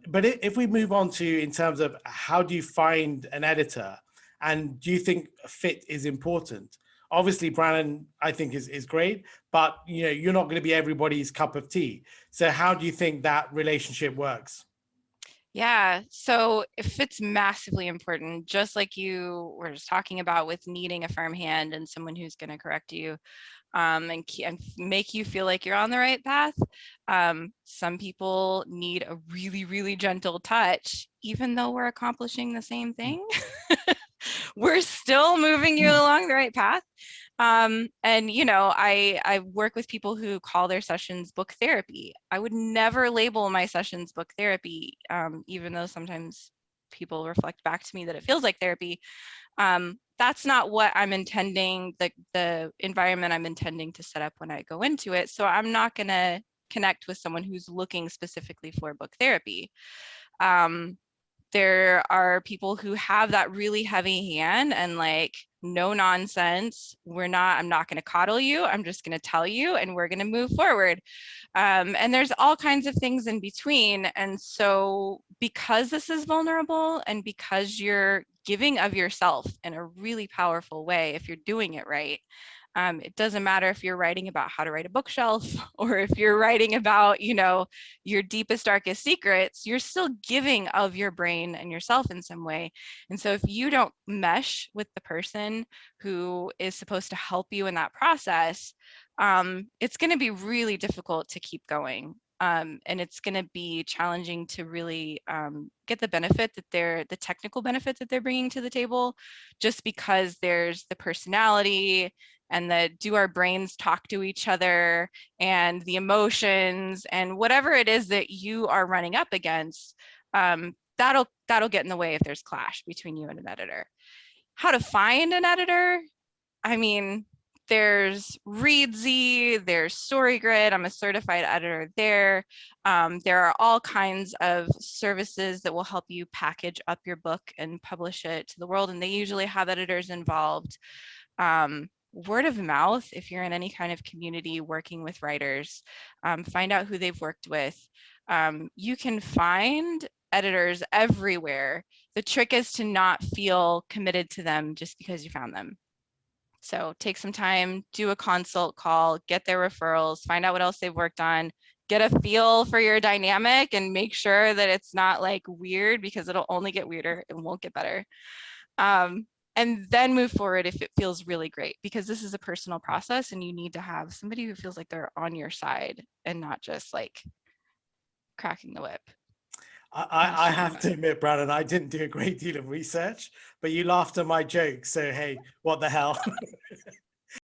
but if we move on to in terms of how do you find an editor, and do you think fit is important? Obviously, Brandon, I think is great, but you're not going to be everybody's cup of tea. So how do you think that relationship works? Yeah, so if it's massively important, just like you were just talking about with needing a firm hand and someone who's going to correct you, and make you feel like you're on the right path. Some people need a really, really gentle touch, even though we're accomplishing the same thing. We're still moving you along the right path. And I work with people who call their sessions book therapy. I would never label my sessions book therapy, even though sometimes people reflect back to me that it feels like therapy. That's not what I'm intending, the environment I'm intending to set up when I go into it. So I'm not going to connect with someone who's looking specifically for book therapy. There are people who have that really heavy hand and like, no nonsense. I'm not going to coddle you. I'm just going to tell you and we're going to move forward. And there's all kinds of things in between. And so because this is vulnerable and because you're giving of yourself in a really powerful way, if you're doing it right, it doesn't matter if you're writing about how to write a bookshelf or if you're writing about, your deepest, darkest secrets, you're still giving of your brain and yourself in some way. And so if you don't mesh with the person who is supposed to help you in that process, it's going to be really difficult to keep going. And it's going to be challenging to really get the benefit the technical benefit that they're bringing to the table, just because there's the personality and do our brains talk to each other and the emotions and whatever it is that you are running up against, that'll get in the way if there's clash between you and an editor. How to find an editor? I mean, there's Readsy, there's StoryGrid. I'm a certified editor there. There are all kinds of services that will help you package up your book and publish it to the world, and they usually have editors involved. Word of mouth, if you're in any kind of community working with writers, find out who they've worked with. You can find editors everywhere. The trick is to not feel committed to them just because you found them. So take some time, do a consult call, get their referrals, find out what else they've worked on, get a feel for your dynamic and make sure that it's not like weird, because it'll only get weirder, it won't get better. And then move forward if it feels really great, because this is a personal process and you need to have somebody who feels like they're on your side and not just like cracking the whip. I have to admit, Brandon, I didn't do a great deal of research, but you laughed at my joke. So, hey, what the hell?